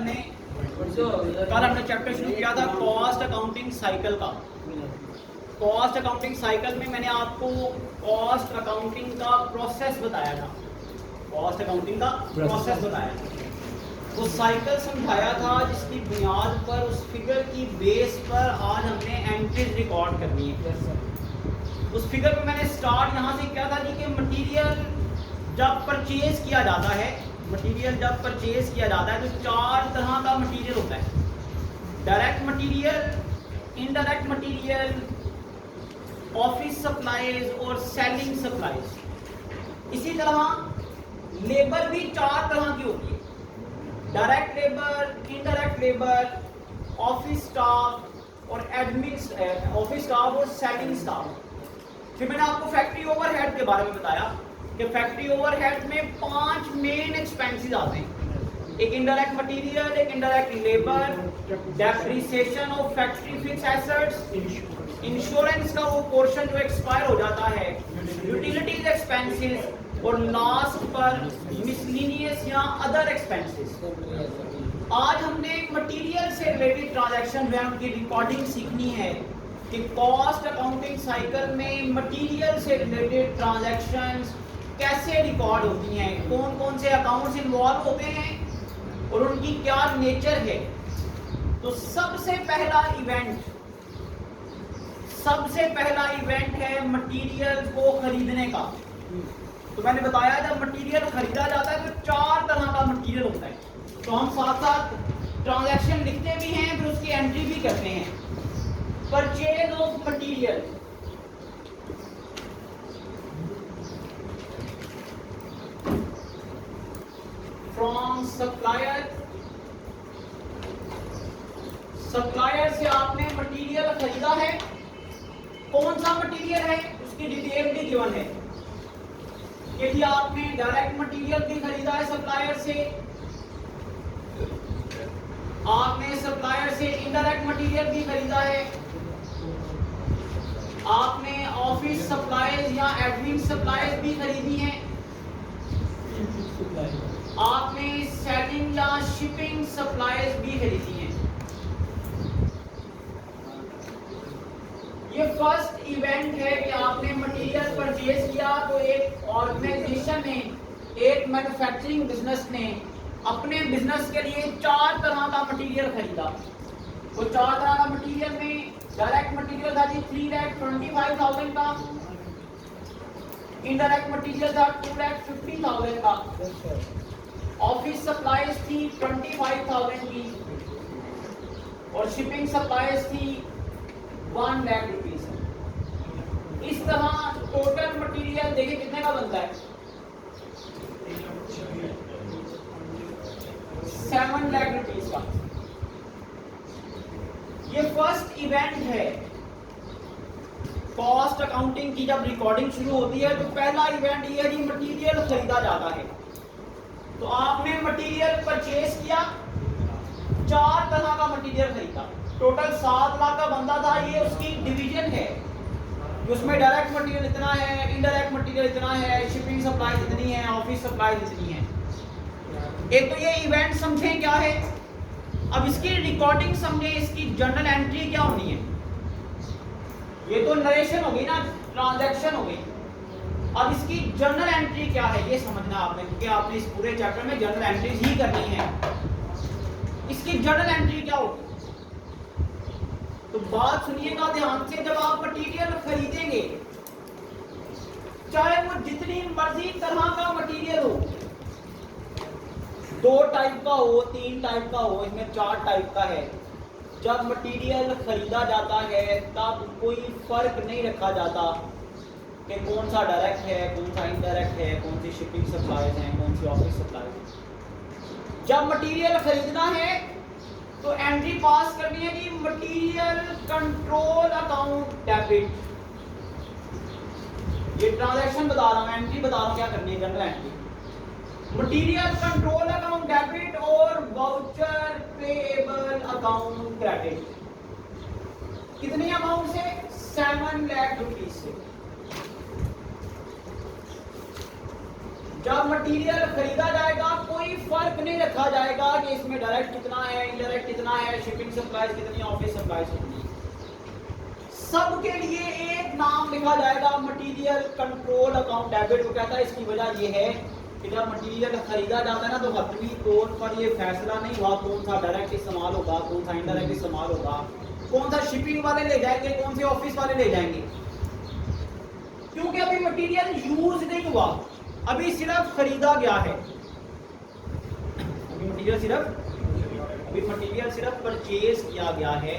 हमने चैप्टर शुरू किया था कॉस्ट अकाउंटिंग साइकिल का। कॉस्ट अकाउंटिंग साइकिल में मैंने आपको कॉस्ट अकाउंटिंग का प्रोसेस बताया था, कॉस्ट अकाउंटिंग का प्रोसेस बताया था, वो साइकिल समझाया था जिसकी बुनियाद पर उस फिगर की बेस पर आज हमने एंट्रीज रिकॉर्ड करनी है। उस फिगर पे मैंने स्टार्ट यहाँ से किया था जी कि मटेरियल जब परचेज किया जाता है, मटेरियल जब परचेज किया जाता है तो 4 तरह का मटेरियल होता है, direct material, indirect material, office supplies और सेलिंग सप्लाईज। इसी तरह लेबर भी 4 तरह की होती है, direct labour, indirect labour, office staff और एडमिन, ऑफिस स्टाफ और सेलिंग स्टाफ। फिर मैंने आपको फैक्ट्री ओवरहेड के बारे में बताया कि फैक्ट्री ओवरहेड में 5 मेन एक्सपेंसेस आते हैं, एक इनडायरेक्ट मटेरियल, एक indirect labour, depreciation of factory fix assets, insurance का वो पोर्शन जो एक्सपायर हो जाता है, यूटिलिटीज एक्सपेंसेस और लास्ट पर मिसलेनियस या अदर एक्सपेंसेस। आज हमने मटेरियल से रिलेटेड ट्रांजैक्शन जो है उनकी रिकॉर्डिंग सीखनी है कि कॉस्ट अकाउंटिंग साइकिल में मटेरियल से रिलेटेड ट्रांजैक्शंस कैसे रिकॉर्ड होती हैं, कौन कौन से अकाउंट्स इन्वॉल्व होते हैं और उनकी क्या नेचर है। तो सबसे पहला इवेंट है मटेरियल को खरीदने का। तो मैंने बताया जब मटेरियल खरीदा जाता है तो 4 तरह का मटेरियल होता है, तो हम साथ साथ ट्रांजैक्शन लिखते भी हैं फिर उसकी एंट्री भी करते हैं। Purchase of material, from supplier, supplier से आपने मटेरियल खरीदा है, कौन सा मटेरियल है उसकी डिटेल भी गिवन है। यदि आपने डायरेक्ट मटेरियल भी खरीदा है सप्लायर से, आपने सप्लायर से इनडायरेक्ट मटेरियल भी खरीदा है, आपने ऑफिस सप्लाईज या एडमिन सप्लाईज भी खरीदी हैं, आपने सेलिंग या शिपिंग सप्लाईज भी खरीदी हैं। ये फर्स्ट इवेंट है कि आपने मटेरियल परचेज किया तो एक ऑर्गेनाइजेशन ने, एक मैन्युफैक्चरिंग बिजनेस ने अपने बिजनेस के लिए 4 तरह का मटेरियल खरीदा। वो 4 तरह का मटेरियल में डायरेक्ट मटेरियल था जी 3,25,000 का, इनडायरेक्ट मटेरियल था 2,50,000 का, ऑफिस सप्लाईज थी 25,000 की और शिपिंग सप्लाईज थी 1 लाख रुपीज। इस तरह टोटल मटेरियल देखिए कितने का बनता है, 7 लाख रुपीज का। ये फर्स्ट इवेंट है कॉस्ट अकाउंटिंग की। जब रिकॉर्डिंग शुरू होती है तो पहला इवेंट ये है कि मटेरियल खरीदा जाता है। तो आपने मटेरियल परचेज किया, 4 तरह का मटेरियल खरीदा, टोटल 7 लाख का बंदा था। ये उसकी डिवीजन है, उसमें डायरेक्ट मटेरियल इतना है, इनडायरेक्ट मटेरियल इतना है, शिपिंग सप्लाई इतनी है, ऑफिस सप्लाई इतनी है। एक तो ये इवेंट समझें क्या है, अब इसकी रिकॉर्डिंग समझें, इसकी जर्नल एंट्री क्या होनी है। ये तो नरेशन हो गई ना, ट्रांजैक्शन हो गई। अब इसकी जर्नल एंट्री क्या है ये समझना आपने, क्योंकि आपने इस पूरे चैप्टर में जर्नल एंट्रीज ही करनी है। इसकी जर्नल एंट्री क्या होगी, तो बात सुनिएगा ध्यान से। जब आप मटेरियल खरीदेंगे, चाहे वो जितनी मर्जी तरह का मटेरियल हो, 2 टाइप का हो, 3 टाइप का हो, इसमें 4 टाइप का है। जब मटेरियल खरीदा जाता है तब कोई फर्क नहीं रखा जाता कि कौन सा डायरेक्ट है, कौन सा इनडायरेक्ट है, कौन सी शिपिंग सप्लाईज हैं, कौन सी ऑफिस सप्लाईज हैं। जब मटेरियल खरीदना है तो एंट्री पास करनी है कि मटेरियल कंट्रोल अकाउंट डेबिट। ये ट्रांजैक्शन बता रहा हूं, एंट्री बता रहा हूं क्या करनी है, general entry. Material control account debit और वाउचर पेएबल अकाउंट क्रेडिट। कितने अमाउंट से, 7 लाख रुपीज से। जब मटेरियल खरीदा जाएगा कोई फर्क नहीं रखा जाएगा कि इसमें डायरेक्ट कितना है, इनडायरेक्ट कितना है, शिपिंग सप्लाईज कितनी है, ऑफिस सप्लाईज कितनी है। सबके लिए एक नाम लिखा जाएगा, मटेरियल कंट्रोल अकाउंट डेबिट। वो कहता है इसकी वजह यह है कि जब मटेरियल खरीदा जाता है ना तो हतमी तौर पर ये फैसला नहीं हुआ कौन सा डायरेक्ट इस्तेमाल होगा, कौन सा इनडायरेक्ट इस्तेमाल होगा, कौन सा शिपिंग वाले ले जाएंगे, कौन से ऑफिस वाले ले जाएंगे, क्योंकि अभी मटेरियल यूज नहीं हुआ, अभी सिर्फ खरीदा गया है। अभी मटेरियल सिर्फ परचेज किया गया है,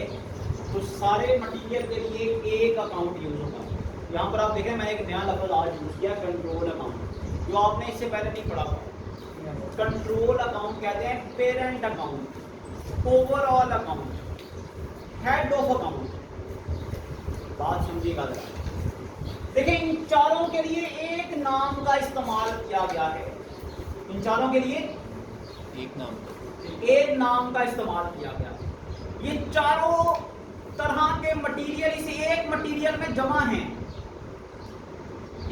तो सारे मटेरियल के लिए एक अकाउंट यूज होगा। यहाँ पर आप देखें मैंने एक नया लफ्ज आज यूज किया, कंट्रोल अकाउंट, जो आपने इससे पहले नहीं पढ़ा। कंट्रोल अकाउंट कहते हैं parent account, overall account, head of account. बात समझिएगा जरा। देखिए इन चारों के लिए एक नाम का इस्तेमाल किया गया है, इन चारों के लिए एक नाम का इस्तेमाल किया गया। ये चारों तरह के मटेरियल इस एक मटेरियल में जमा हैं,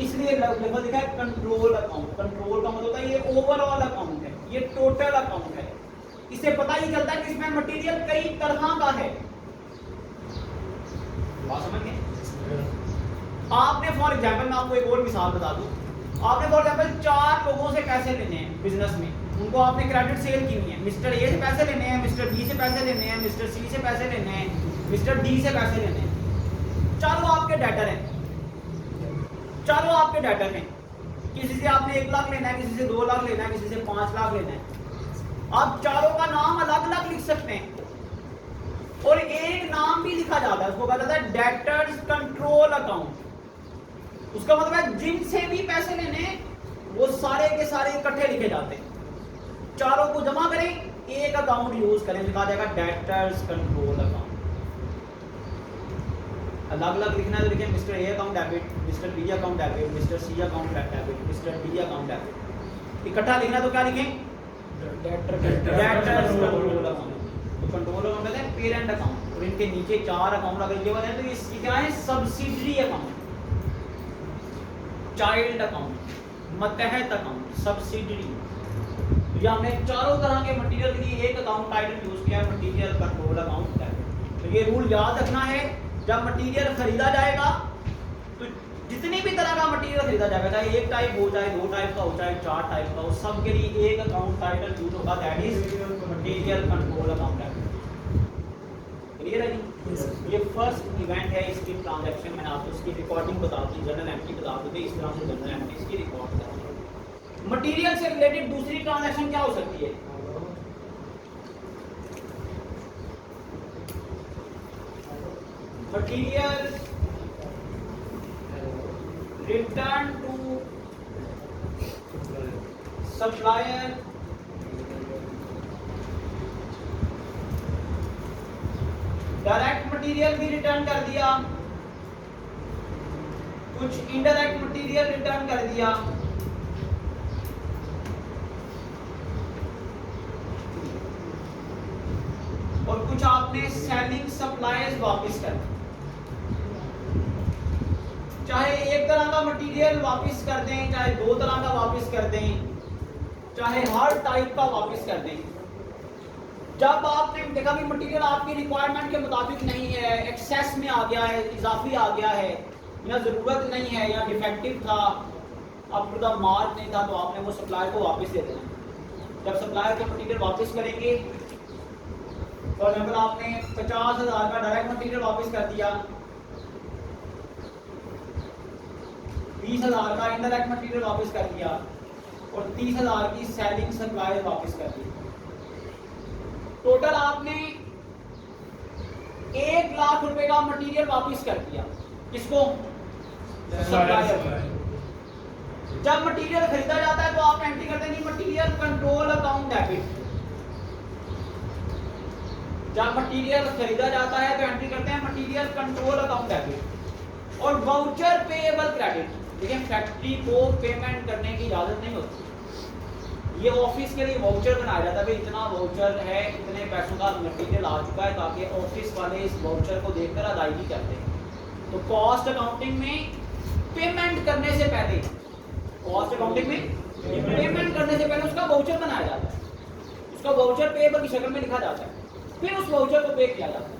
इसलिए लफ्ज लिखा है कंट्रोल अकाउंट। कंट्रोल का मतलब होता है ये ओवरऑल अकाउंट है, ये टोटल अकाउंट है। इससे पता ही चलता है कि इसमें मटेरियल कई तरह का है। बात समझ गए? आपने फॉर एग्जांपल, मैं आपको एक और मिसाल बता दूं, आपने फॉर एग्जांपल 4 लोगों से पैसे लेने हैं बिजनेस में, उनको आपने क्रेडिट सेल की हुई है। मिस्टर ए से पैसे लेने हैं, मिस्टर बी से पैसे लेने हैं, मिस्टर सी से पैसे लेने हैं, मिस्टर डी से पैसे लेने हैं। चारों आपके डेटर हैं, चारों आपके डेटर हैं। किसी से आपने 1 लाख लेना है, किसी से 2 लाख लेना है, किसी से 5 लाख लेना है। आप चारों का नाम अलग अलग लिख सकते हैं और एक नाम भी लिखा जाता है, उसको कहा जाता है डेटर्स कंट्रोल अकाउंट। उसका मतलब है जिनसे भी पैसे लेने वो सारे के सारे इकट्ठे लिखे जाते हैं, चारों को जमा करें, एक अकाउंट यूज करें, लिखा जाएगा डेटर्स कंट्रोल अकाउंट। अलग अलग लिखना है तो लिखें mister A account debit, mister B account debit, mister C account debit, mister D account debit. इकट्ठा लिखना तो क्या लिखें? Debtors control account. तो कंट्रोल अकाउंट कहते हैं पेरेंट अकाउंट, और इनके नीचे 4 अकाउंट अगर ये बने तो ये क्या है? सब्सिडरी अकाउंट, चाइल्ड अकाउंट, मतहत अकाउंट, सब्सिडरी। या हमने चारों तरह के मटेरियल के लिए एक अकाउंट टाइटल यूज किया, मटेरियल कंट्रोल अकाउंट है। तो ये रूल याद रखना है, जब मटेरियल खरीदा जाएगा तो जितनी भी तरह का मटेरियल खरीदा जाएगा, चाहे 1 टाइप हो, चाहे 2 टाइप का हो, चाहे 4 टाइप का हो, सब के लिए एक अकाउंट टाइटल यूज होगा, that is material control account है। क्लियर है जी? ये फर्स्ट इवेंट है इसकी ट्रांजैक्शन। मैंने आपको इसकी रिकॉर्डिंग बता दी, जर्नल एंट्री बता दी, इस तरह से जर्नल एंट्री इसकी रिकॉर्ड करेंगे। मटेरियल से रिलेटेड दूसरी ट्रांजैक्शन क्या हो सकती है? Material return to supplier direct material भी रिटर्न कर दिया, कुछ इनडायरेक्ट मटेरियल रिटर्न कर दिया, और कुछ आपने सेलिंग सप्लायर्स वापस कर दी। चाहे एक तरह का मटेरियल वापस कर दें, चाहे 2 तरह का वापस कर दें, चाहे हर टाइप का वापस कर दें। जब आपने देखा कि मटेरियल आपकी रिक्वायरमेंट के मुताबिक नहीं है, एक्सेस में आ गया है, इजाफी आ गया है, या ज़रूरत नहीं है, या डिफेक्टिव था, अब टू द मार्क नहीं था, तो आपने वो सप्लायर को वापस दे देना। जब सप्लायर को मटेरियल वापस करेंगे, फॉर एग्जाम्पल आपने 50,000 का डायरेक्ट मटेरियल वापस कर दिया, 20,000 का इनडायरेक्ट मटेरियल वापस कर दिया, और 30,000 की सेलिंग सप्लायर वापस कर दी। टोटल आपने 1 लाख रुपए का मटेरियल वापस कर दिया। किसको? सप्लायर। जब मटेरियल खरीदा जाता है तो आप एंट्री करते हैं मटेरियल कंट्रोल अकाउंट डेबिट। जब मटेरियल खरीदा जाता है तो एंट्री करते हैं मटेरियल कंट्रोल अकाउंट डेबिट। और वाउचर पेएबल क्रेडिट, देखिए फैक्ट्री को पेमेंट करने की इजाजत नहीं होती, ये ऑफिस के लिए वाउचर बनाया जाता है, भाई इतना वाउचर है, इतने पैसों का मटेरियल आ चुका है, ताकि ऑफिस वाले इस वाउचर को देखकर अदायगी करते हैं। तो कॉस्ट अकाउंटिंग में पेमेंट करने से पहले, कॉस्ट अकाउंटिंग में पेमेंट करने से पहले उसका वाउचर बनाया जाता है, उसका वाउचर पेएबल की शक्ल में लिखा जाता है, फिर उस वाउचर को पे किया जाता है।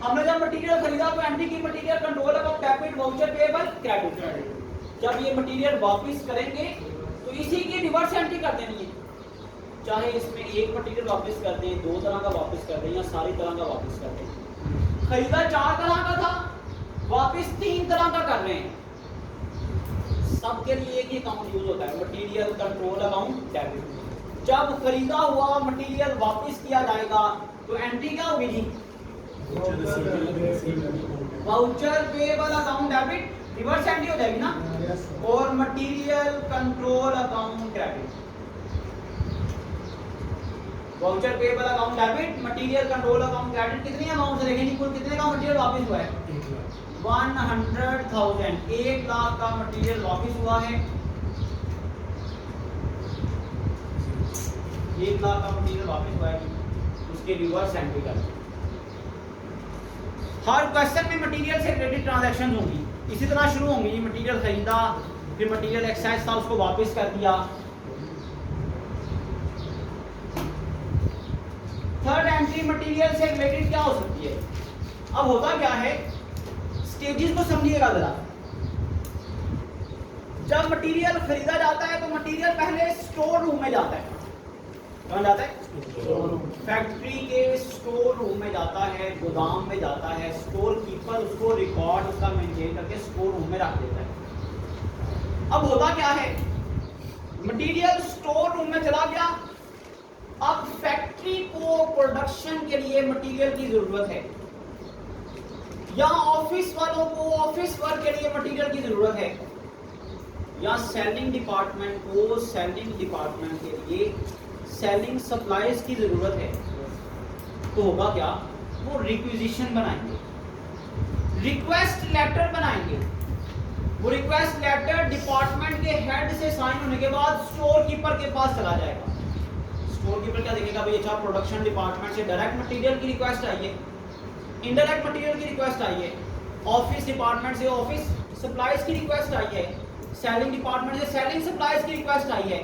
हमने जब मटेरियल खरीदा तो एंट्री की material control account debit voucher payable credit. जब ये मटेरियल वापस करेंगे तो इसी की रिवर्स एंट्री कर देनी है, चाहे इसमें एक मटेरियल वापस कर दें, दो तरह का वापस कर दें या सारी तरह का वापस कर दें। खरीदा 4 तरह का था, वापस 3 तरह का कर रहे हैं, सबके लिए एक ही अकाउंट यूज होता है, मटेरियल कंट्रोल अकाउंट डेबिट। जब खरीदा हुआ मटेरियल वापस किया जाएगा तो एंट्री क्या होगी जी? Voucher payable account debit, reverse entry हो जाएगी ना, और material control account credit. Voucher payable account debit, material control account credit. कितने अमाउंट से देखेंगे कुल कितने का मटेरियल वापस हुआ है? 100,000, 1 लाख का मटेरियल वापस हुआ है। 1 लाख का मटेरियल वापस हुआ है, उसके रिवर्स एंट्री करते हैं। हर क्वेश्चन में मटेरियल से रिलेटेड ट्रांजैक्शन होंगी, इसी तरह शुरू होंगी। ये मटेरियल खरीदा, फिर मटेरियल एक्साइज था उसको वापस कर दिया। थर्ड एंट्री मटेरियल से रिलेटेड क्या हो सकती है? अब होता क्या है, स्टेजेस को समझिएगा जरा। जब मटेरियल खरीदा जाता है तो मटेरियल पहले स्टोर रूम में जाता है। कहाँ जाता है? फैक्ट्री के स्टोर रूम में जाता है, गोदाम में जाता है। स्टोर कीपर उसको रिकॉर्ड उसका मेंटेन करके स्टोर रूम में रख देता है। अब होता क्या है, मटेरियल स्टोर रूम में चला गया, अब फैक्ट्री को प्रोडक्शन के लिए मटेरियल की जरूरत है, या ऑफिस वालों को ऑफिस वर्क के लिए मटेरियल की जरूरत है, या सेलिंग डिपार्टमेंट को सेलिंग डिपार्टमेंट के लिए सेलिंग सप्लाईज की जरूरत है। तो होगा क्या, वो रिक्विजिशन बनाएंगे, रिक्वेस्ट लेटर बनाएंगे। वो रिक्वेस्ट लेटर डिपार्टमेंट के हेड से साइन होने के बाद स्टोर कीपर के पास चला जाएगा। स्टोर कीपर क्या देखेगा, भाई अच्छा प्रोडक्शन डिपार्टमेंट से डायरेक्ट मटेरियल की रिक्वेस्ट आई है, इनडायरेक्ट मटेरियल की रिक्वेस्ट आई है, ऑफिस डिपार्टमेंट से ऑफिस सप्लाईज की रिक्वेस्ट आई है, सेलिंग डिपार्टमेंट से सेलिंग सप्लाईज की रिक्वेस्ट आई है।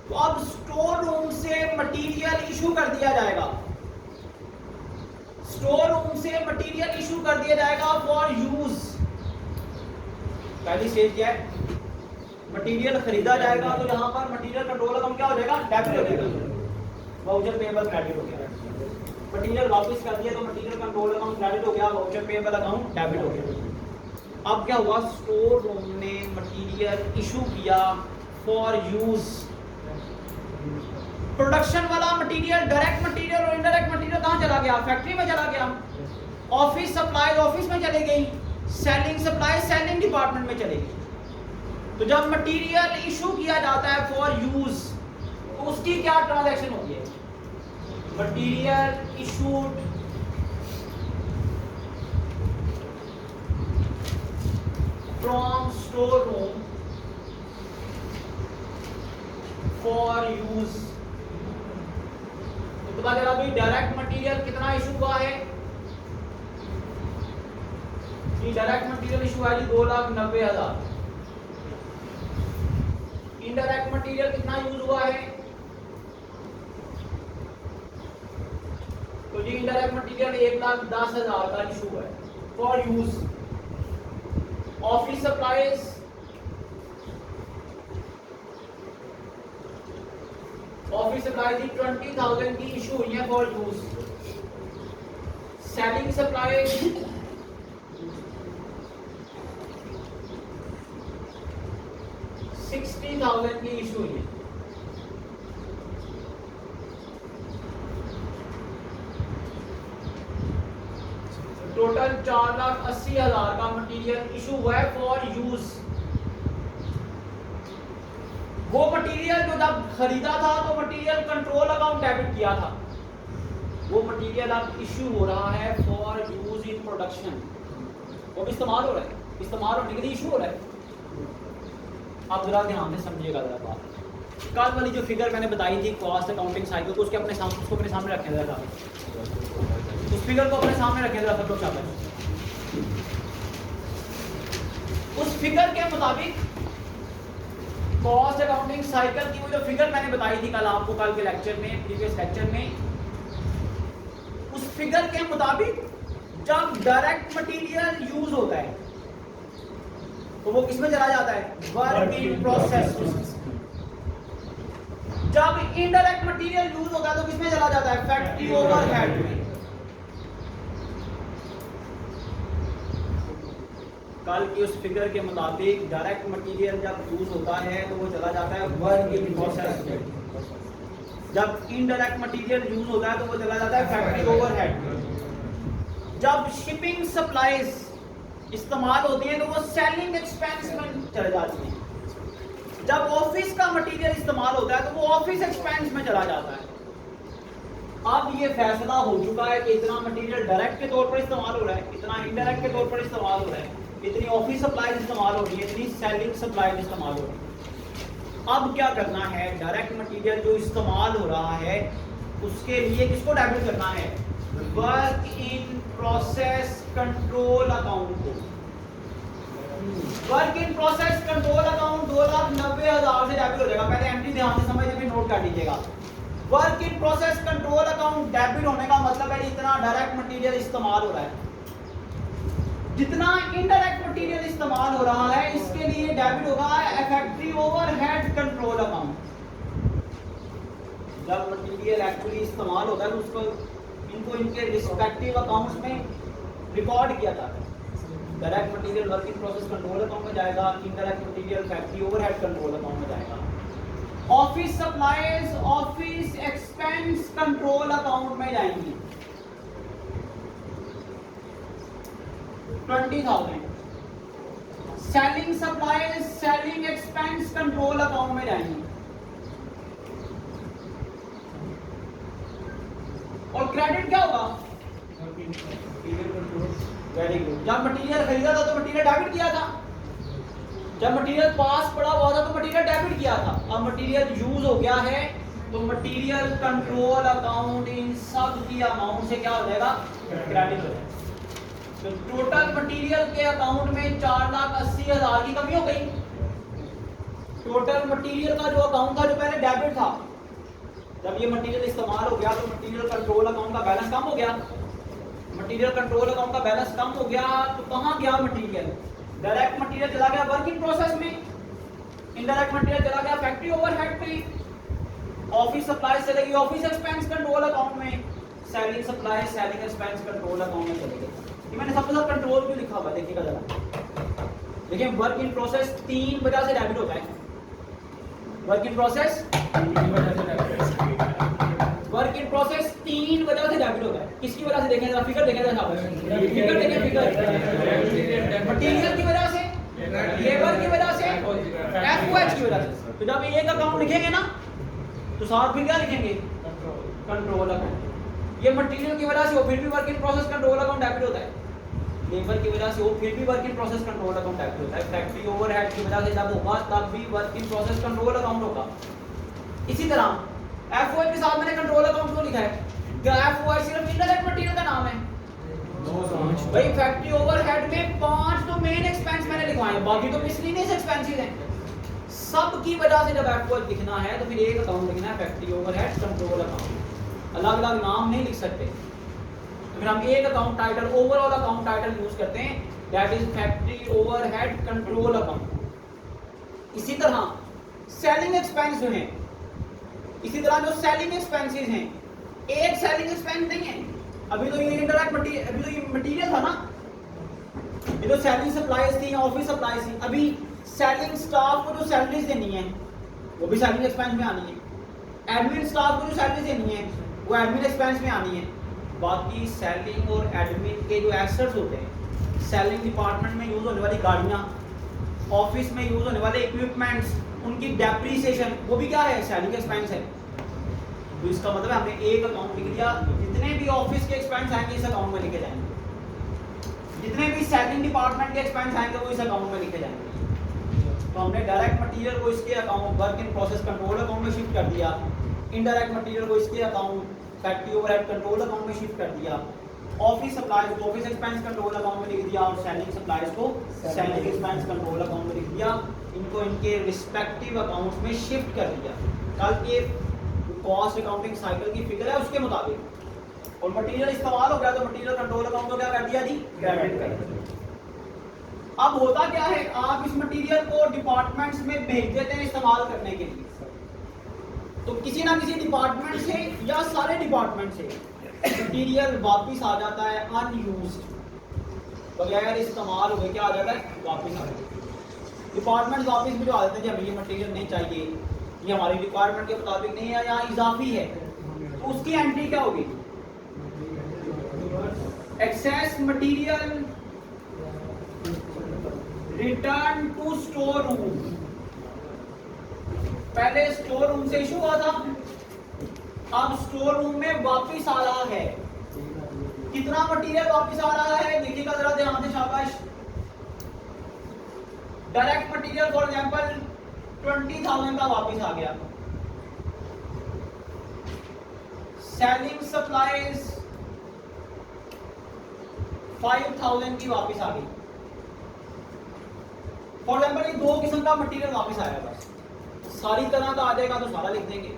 तो अब स्टोर रूम से मटेरियल इशू कर दिया जाएगा, स्टोर रूम से मटेरियल इशू कर दिया जाएगा फॉर यूज। पहली स्टेज क्या है, मटेरियल खरीदा जाएगा तो यहाँ पर मटेरियल कंट्रोल अकाउंट क्या हो जाएगा, डेबिट हो जाएगा, वाउचर पेएबल क्रेडिट हो गया। मटेरियल वापस कर दिया तो मटेरियल कंट्रोल अकाउंट क्रेडिट हो गया, वाउचर पेएबल अकाउंट डेबिट हो गया। अब क्या हुआ, स्टोर रूम ने मटेरियल इशू किया फॉर यूज। प्रोडक्शन वाला मटेरियल, डायरेक्ट मटेरियल और इनडायरेक्ट मटेरियल कहाँ चला गया, फैक्ट्री में चला गया। ऑफिस सप्लाई ऑफिस में चली गई, सेलिंग सप्लाई सेलिंग डिपार्टमेंट में चली गई। तो जब मटेरियल इशू किया जाता है फॉर यूज तो उसकी क्या ट्रांजैक्शन होती है, material issued from store room for use. तो पता चला भाई डायरेक्ट मटेरियल कितना इशू हुआ है, डायरेक्ट मटेरियल इशू है जी 2,90,000। इनडायरेक्ट मटेरियल कितना यूज हुआ है, तो जी इनडायरेक्ट मटेरियल 1,10,000 का इशू है for use. Office supplies office supplies 20,000 की इशू हुई है फॉर यूज। सेलिंग सप्लाईज 60,000 की इशू हुई है। टोटल 4,80,000 का मटेरियल इशू हुआ है फॉर यूज। वो मटेरियल जो जब खरीदा था तो मटेरियल कंट्रोल अकाउंट डेबिट किया था, वो मटेरियल अब इशू हो रहा है फॉर यूज इन प्रोडक्शन। वो भी इस्तेमाल हो रहा है, इस्तेमाल होने के लिए इशू हो रहा है। आप जरा ध्यान से समझिएगा जरा बात। कल वाली जो फिगर मैंने बताई थी कॉस्ट अकाउंटिंग साइकिल को, उसके अपने सामने, उसको अपने सामने रखें जरा, उस फिगर को अपने सामने रखें जरा सब लोग शाबाश। उस फिगर के मुताबिक कॉस्ट अकाउंटिंग साइकिल की वो जो फिगर मैंने बताई थी कल आपको, कल के लेक्चर में, प्रीवियस लेक्चर में, उस फिगर के मुताबिक जब डायरेक्ट मटेरियल यूज होता है तो वो किसमें चला जाता है? Work in process. जब इनडायरेक्ट मटेरियल यूज होता है तो किसमें चला जाता है? फैक्ट्री ओवरहेड में। कल की उस फिगर के मुताबिक डायरेक्ट मटेरियल जब यूज होता है तो वो चला जाता है वर्क इन प्रोसेस में। जब इनडायरेक्ट मटेरियल यूज होता है तो वो चला जाता है फैक्ट्री ओवरहेड में। जब शिपिंग सप्लाईज इस्तेमाल होती है तो वो सेलिंग एक्सपेंस में चले जाती है। जब ऑफिस का मटेरियल इस्तेमाल होता है तो वो ऑफिस एक्सपेंस में चला जाता है। अब ये फैसला हो चुका है कि इतना मटेरियल डायरेक्ट के तौर पर इस्तेमाल हो रहा है, इतना इनडायरेक्ट के तौर पर इस्तेमाल हो रहा है, इतनी ऑफिस सप्लाई इस्तेमाल हो रही है, इतनी सेलिंग सप्लाई इस्तेमाल हो रही है। अब क्या करना है? डायरेक्ट मटेरियल जो इस्तेमाल हो रहा है उसके लिए किसको डेबिट करना है? Work in process control account को। Work in process control account 2,90,000 से डेबिट हो जाएगा। पहले एंट्री ध्यान से समझिए, फिर नोट कर लीजिएगा। Work in process control account debit होने का मतलब है इतना डायरेक्ट मटेरियल इस्तेमाल हो रहा है, जितना इनडायरेक्ट मटेरियल इस्तेमाल हो रहा है इसके लिए डेबिट होगा फैक्ट्री ओवरहेड कंट्रोल अकाउंट। जब मटेरियल एक्चुअली इस्तेमाल होता है तो उसको इनको इनके रिस्पेक्टिव अकाउंट्स में रिकॉर्ड किया जाता है। Direct material work in process control account में जाएगा, indirect material factory overhead control account में जाएगा। Office supplies office expense control account में जाएंगी 20,000। Selling supplies selling expense control account में जाएंगी। और क्रेडिट क्या होगा? Very good. जब मटेरियल खरीदा था तो मटेरियल डेबिट किया था, जब मटेरियल पास पड़ा हुआ था तो मटेरियल डेबिट किया था। अब मटेरियल यूज हो गया है तो मटेरियल कंट्रोल अकाउंट इन सब की अमाउंट से क्या हो जाएगा? क्रेडिट हो जाएगा। तो टोटल मटेरियल के अकाउंट में 4,80,000 की कमी हो गई। टोटल मटेरियल का जो अकाउंट था जो पहले डेबिट था, जब ये मटेरियल इस्तेमाल हो गया तो मटेरियल कंट्रोल अकाउंट का बैलेंस कम हो गया। मटेरियल कंट्रोल अकाउंट का बैलेंस कम हो गया तो कहां गया मटेरियल? डायरेक्ट मटेरियल चला गया वर्क इन प्रोसेस में, इनडायरेक्ट मटेरियल चला गया फैक्ट्री ओवरहेड पे, ऑफिस सप्लाई चलेगी ऑफिस एक्सपेंस कंट्रोल अकाउंट में, selling supply selling expense control account में चलेगी। ये मैंने सबके साथ कंट्रोल क्यों लिखा हुआ है देखिएगा जरा। देखिए वर्क इन प्रोसेस 3 वजह से डेबिट होता है। Work in process work in process 3 वजह से डेबिट होता है। किसकी वजह से? देखें जरा फिगर देखें जरा, फिगर देखें, फिगर मटेरियल की वजह से, लेबर की वजह से, एफओएच की वजह से। तो जब एक अकाउंट लिखेंगे ना तो साथ में क्या लिखेंगे? Control account. ये मटेरियल की वजह से हो फिर भी work in process control account debit होता है, लेबर की वजह से हो फिर भी work in process control account debit होता है, फैक्ट्री ओवरहेड की वजह से जब होगा तब भी work in process control account होगा। इसी तरह एफओएच के साथ मैंने कंट्रोल अकाउंट क्यों लिखा है? क्या एफओएच सिर्फ इनडायरेक्ट मटेरियल का नाम है? भाई फैक्ट्री ओवरहेड में 5 तो मेन एक्सपेंस मैंने लिखवाए हैं, बाकी तो मिसलेनियस एक्सपेंसेस हैं। सब की वजह से जब एफओएच लिखना है तो फिर एक अकाउंट लिखना है फैक्ट्री ओवरहेड कंट्रोल अकाउंट, अलग अलग नाम नहीं लिख सकते। तो फिर हम एक account title overall account title use करते हैं, that is factory overhead control account. इसी तरह सेलिंग एक्सपेंस जो है, इसी तरह जो सेलिंग एक्सपेंसेस हैं, एक सेलिंग एक्सपेंस नहीं है। अभी तो ये इनडायरेक्ट मटेरियल, अभी तो ये मटेरियल था ना, ये तो सेलिंग सप्लाईज थी, ऑफिस सप्लाईज थी। अभी सेलिंग स्टाफ को जो सैलरीज देनी है वो भी सेलिंग एक्सपेंस में आनी है। एडमिन स्टाफ को जो सैलरी देनी है वो एडमिन एक्सपेंस में आनी है। बाकी सेलिंग और एडमिन के जो एसेट्स होते हैं, सेलिंग डिपार्टमेंट में यूज होने वाली गाड़ियाँ, ऑफिस में यूज होने वाले इक्विपमेंट्स, उनकी डेप्रीसिएशन, वो भी क्या है? सेलिंग एक्सपेंस है। तो इसका मतलब हमने एक अकाउंट लिख दिया, जितने भी ऑफिस के एक्सपेंस आएंगे इस अकाउंट में लिखे जाएंगे, जितने भी सेलिंग डिपार्टमेंट के एक्सपेंस आएंगे वो इस अकाउंट में लिखे जाएंगे। तो हमने डायरेक्ट मटेरियल को इसके account work in process control account में शिफ्ट कर दिया, इनडायरेक्ट मटेरियल को इसके account factory overhead control account में शिफ्ट कर दिया, ऑफिस सप्लाईज को ऑफिस एक्सपेंस कंट्रोल अकाउंट में लिख दिया और सेलिंग सप्लाईज को सेलिंग एक्सपेंस कंट्रोल अकाउंट में लिख दिया। इनको इनके रिस्पेक्टिव अकाउंट्स में शिफ्ट कर दिया। कल के कॉस्ट अकाउंटिंग साइकिल की फिगर है उसके मुताबिक। और मटेरियल इस्तेमाल हो गया तो मटेरियल कंट्रोल अकाउंट को क्या कर दिया जी, क्रेडिट कर दिया। अब होता क्या है, आप इस मटेरियल को डिपार्टमेंट्स में भेज देते हैं इस्तेमाल करने के लिए, तो किसी ना किसी डिपार्टमेंट से या सारे डिपार्टमेंट से मटेरियल वापस आ जाता है अनयूज्ड, बगैर इस्तेमाल हुए क्या आ जाता है, वापस आ जाता है। डिपार्टमेंट वापस भिजवा देते हैं कि हमें ये मटेरियल नहीं चाहिए, ये हमारी रिक्वायरमेंट के मुताबिक नहीं है, यहाँ इजाफी है, तो उसकी एंट्री क्या होगी, excess material return to store room. पहले स्टोर रूम से इशू हुआ था, अब स्टोर रूम में वापस आ रहा है। कितना मटेरियल वापस आ रहा है देखिएगा जरा ध्यान से, शाबाश। डायरेक्ट मटेरियल फॉर एग्जांपल 20,000 का वापस आ गया। सेलिंग सप्लाईज 5,000 की वापस आ गई। फॉर एग्जांपल ये दो किस्म का मटेरियल वापस आया, बस सारी तरह का आ जाएगा तो सारा लिख देंगे।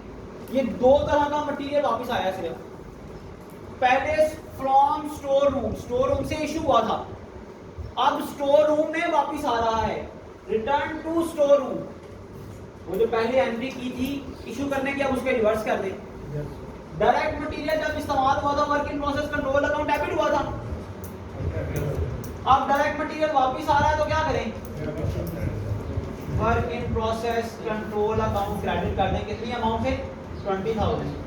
ये दो तरह का मटेरियल वापस आया सिर्फ। पहले from store room, store room से इशू हुआ था, अब स्टोर रूम में वापस आ रहा है, रिटर्न टू स्टोर रूम। वो जो पहले एंट्री की थी इशू करने की, अब उसके रिवर्स कर दे। डायरेक्ट मटेरियल जब इस्तेमाल हुआ था work in process control account debit हुआ था, अब डायरेक्ट मटेरियल वापस आ रहा है तो क्या करें, work in process control account credit कर दें। कितनी अमाउंट है, 20,000।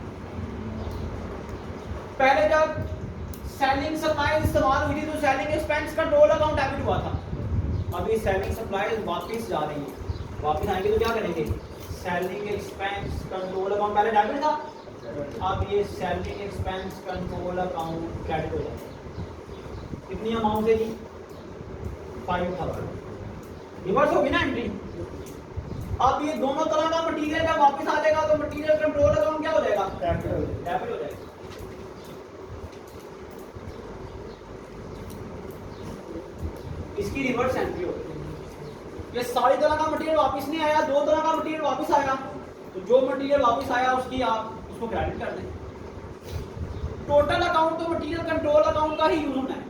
पहले जब सेलिंग सप्लाई इस्तेमाल हुई थी तो selling expense control account debit हुआ था, अब ये सेलिंग सप्लाई वापस जा रही है, वापस आएंगे तो क्या करेंगे, सेलिंग एक्सपेंस कंट्रोल अकाउंट पहले डेबिट था, अब ये selling expense control account credit हो जाएगा। कितनी अमाउंट है जी, 5,000। रिवर्स होगी ना एंट्री। अब ये दोनों तरह का मटेरियल जब वापस आ जाएगा तो मटेरियल कंट्रोल अकाउंट क्या हो जाएगा, डेबिट हो जाएगा। इसकी रिवर्स एंट्री होगी। ये सारी तरह का मटेरियल वापस नहीं आया, दो तरह का मटेरियल वापस आया, तो जो मटेरियल वापस आया उसकी आप उसको क्रेडिट कर दें। टोटल अकाउंट तो मटेरियल कंट्रोल अकाउंट का ही यूज होना है,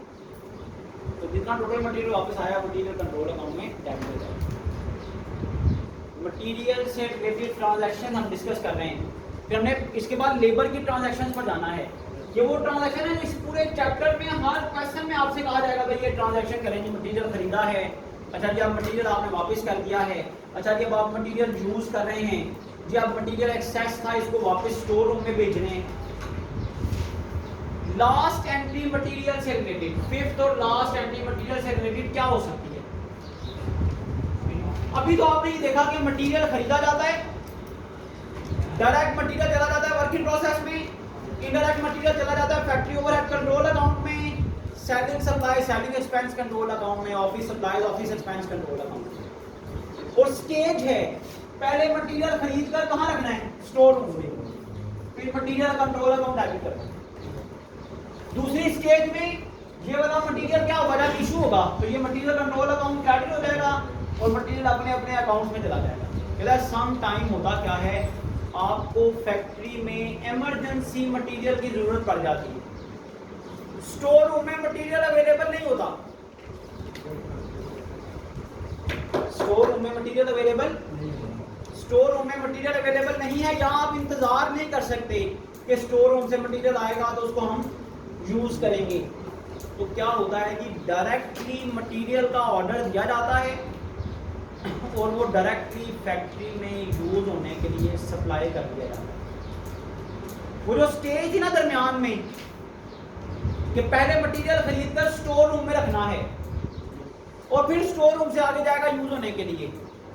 तो जितना टोटल मटेरियल वापस आया मटेरियल कंट्रोल अकाउंट में डेबिट हो जाएगा। मटेरियल से रिलेटेड ट्रांजैक्शन हम डिस्कस कर रहे हैं, फिर हमने इसके बाद लेबर की ट्रांजैक्शन पर जाना है। ये वो ट्रांजैक्शन है जो इस पूरे चैप्टर में हर क्वेश्चन में आपसे कहा जाएगा भाई ये ट्रांजैक्शन करेंगे, मटेरियल खरीदा है, अच्छा जी अब मटेरियल आपने वापस कर दिया है, अच्छा जी अब आप मटेरियल यूज कर रहे हैं, जी अब मटेरियल एक्सेस था इसको वापस स्टोर रूम में भेज रहे हैं। लास्ट एंट्री मटेरियल से रिलेटेड, फिफ्थ और लास्ट एंट्री मटेरियल से रिलेटेड क्या हो सकती है। अभी तो आपने ये देखा कि मटेरियल खरीदा जाता है, डायरेक्ट मटेरियल चला जाता है वर्क इन प्रोसेस में, इनडायरेक्ट मटेरियल चला जाता है फैक्ट्री ओवरहेड कंट्रोल अकाउंट में, selling supply selling expense control account में, office supply office expense control account में। और स्टेज है, पहले मटेरियल खरीद कर कहां रखना है, स्टोर रूम में, फिर मटेरियल कंट्रोल अकाउंट डेबिट करना है। दूसरी स्टेज में ये वाला मटेरियल क्या होगा, जब इशू होगा तो ये मटेरियल कंट्रोल अकाउंट क्रेडिट हो जाएगा और मटेरियल अपने अपने अकाउंट में चला जाएगा। सम टाइम होता क्या है, आपको फैक्ट्री में इमरजेंसी मटेरियल की जरूरत पड़ जाती है, स्टोर रूम में मटेरियल अवेलेबल नहीं होता, स्टोर रूम में मटेरियल अवेलेबल नहीं है, या आप इंतजार नहीं कर सकते कि स्टोर रूम से मटेरियल आएगा तो उसको हम यूज करेंगे। तो क्या होता है कि डायरेक्टली मटेरियल का ऑर्डर दिया जाता है और वो डायरेक्टली फैक्ट्री में यूज होने के लिए सप्लाई कर दिया जाता है। वो जो स्टेज थी ना दरमियान में कि पहले मटेरियल खरीद कर स्टोर रूम में रखना है और फिर स्टोर रूम से आगे जाएगा यूज होने के लिए,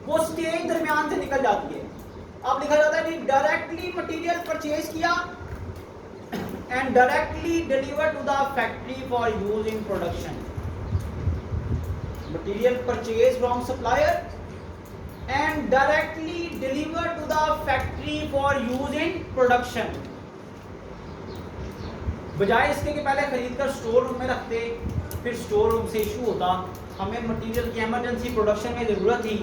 वो स्टेज दरमियान से निकल जाती है। अब लिखा जाता है कि डायरेक्टली मटेरियल परचेज किया and directly delivered to the factory for use in production. Material purchased from supplier and directly delivered to the factory for use in production. बजाय इसके कि पहले खरीद कर स्टोर रूम में रखते, फिर स्टोर रूम से इशू होता, हमें मटेरियल की इमरजेंसी प्रोडक्शन में ज़रूरत थी,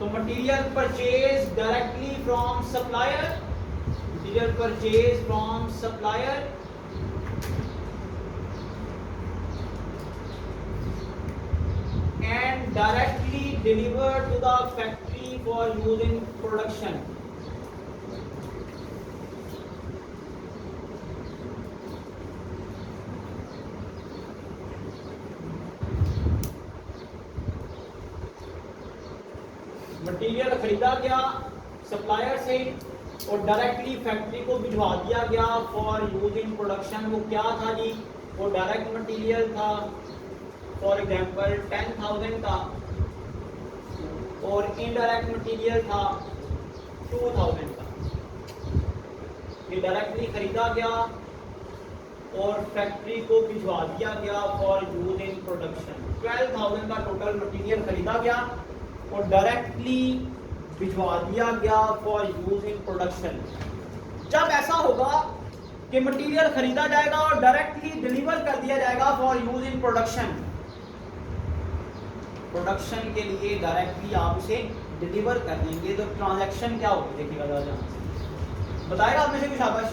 तो material purchase directly from supplier, material purchase from supplier and directly delivered to the factory for use in production. Material खरीदा गया सप्लायर से और डायरेक्टली फैक्ट्री को भिजवा दिया गया फॉर यूज इन प्रोडक्शन। वो क्या था जी? वो डायरेक्ट मटेरियल था, फॉर एग्जांपल 10,000 का, और इनडायरेक्ट मटेरियल था 2,000 का। ये डायरेक्टली खरीदा गया और फैक्ट्री को भिजवा दिया गया फॉर यूज इन प्रोडक्शन। 12,000 का टोटल मटेरियल खरीदा गया और डायरेक्टली भिजवा दिया गया फॉर यूज इन प्रोडक्शन। जब ऐसा होगा कि मटेरियल खरीदा जाएगा और डायरेक्टली डिलीवर कर दिया जाएगा for use in production, production के लिए डायरेक्टली आप इसे डिलीवर कर देंगे, तो ट्रांजैक्शन क्या होगी देखिएगा जरा, बताएगा आप में से कुछ आकाश?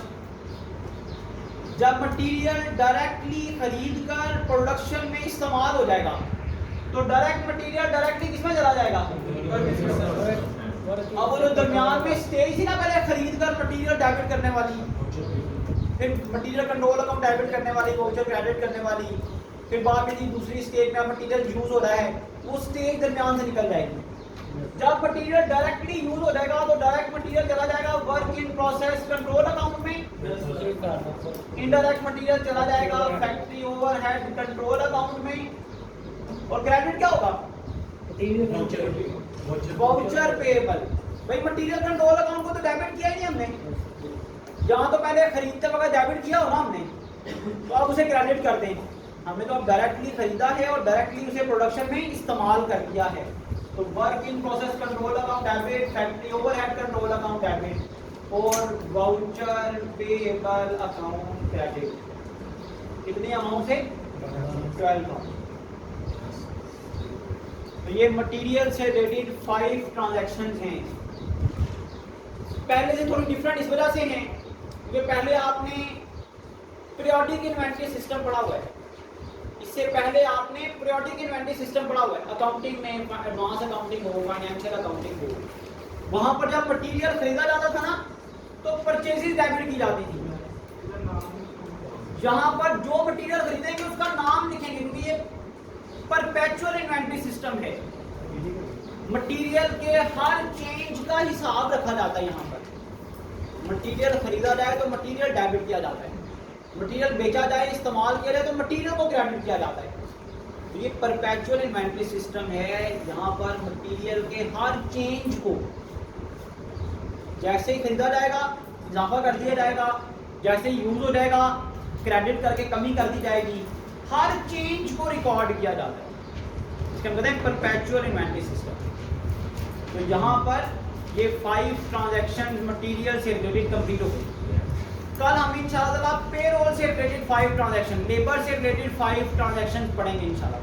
जब मटेरियल डायरेक्टली खरीद कर प्रोडक्शन में इस्तेमाल हो जाएगा तो डायरेक्ट मटेरियल डायरेक्टली किसमें चला जाएगा? अब वो जो दरमियान में स्टेज थी ना, पहले खरीद कर मटेरियल डेबिट करने वाली, फिर मटेरियल कंट्रोल अकाउंट डेबिट करने वाली, वाउचर क्रेडिट करने वाली, फिर बाद में दूसरी स्टेज में मटेरियल यूज हो रहा है, वो स्टेज दरमियान से निकल जाएगी। जब मटेरियल डायरेक्टली यूज हो जाएगा तो डायरेक्ट मटेरियल चला जाएगा work in process control account में, इनडायरेक्ट मटेरियल चला जाएगा फैक्ट्री ओवरहेड कंट्रोल अकाउंट में, और क्रेडिट क्या होगा? Voucher payable. भाई मटेरियल कंट्रोल अकाउंट को तो डेबिट किया ही नहीं हमने, जहां तो पहले खरीदते वक्त डेबिट किया हो ना हमने, तो अब उसे क्रेडिट कर दें। हमने तो अब डायरेक्टली खरीदा है और डायरेक्टली उसे प्रोडक्शन में इस्तेमाल कर दिया है, तो work in process control account debit, factory overhead control account debit और वाउचर पेएबल अकाउंट क्रेडिट। कितने अमाउंट से? 12,000। तो ये मटेरियल से रिलेटेड 5 ट्रांजैक्शंस हैं। पहले से थोड़ी डिफरेंट इस वजह से हैं कि पहले आपने पीरियोडिक इन्वेंटरी सिस्टम पढ़ा हुआ है, इससे पहले आपने पीरियोडिक इन्वेंटरी सिस्टम पढ़ा हुआ है अकाउंटिंग में, एडवांस अकाउंटिंग हो, फाइनेंशियल अकाउंटिंग हो। वहां पर जब मटेरियल खरीदा जाता था ना तो परचेजेस डेबिट की जाती थी। यहाँ पर जो मटेरियल खरीदेंगे उसका नाम लिखेंगे, क्योंकि ये परपेचुअल इन्वेंटरी सिस्टम है। मटेरियल के हर चेंज का हिसाब रखा जाता है। यहाँ पर मटेरियल खरीदा जाए तो मटेरियल डेबिट किया जाता है, मटेरियल बेचा जाए, इस्तेमाल किया जाए तो मटेरियल को क्रेडिट किया जाता है। तो ये परपेचुअल इन्वेंटरी सिस्टम है। यहाँ पर मटेरियल के हर चेंज को जैसे ही खरीदा जाएगा इजाफा कर दिया जाएगा, जैसे ही यूज हो जाएगा क्रेडिट करके कमी कर दी जाएगी, हर चेंज को रिकॉर्ड किया जाता है। इसके हम कहते हैं परपेचुअल इन्वेंटरी सिस्टम। तो यहाँ पर ये 5 ट्रांजैक्शन मटेरियल से रिलेटेड कंप्लीट हो गई। कल हम इंशाल्लाह पेरोल से रिलेटेड 5 ट्रांजैक्शन, लेबर से रिलेटेड 5 ट्रांजैक्शन पढ़ेंगे इंशाल्लाह।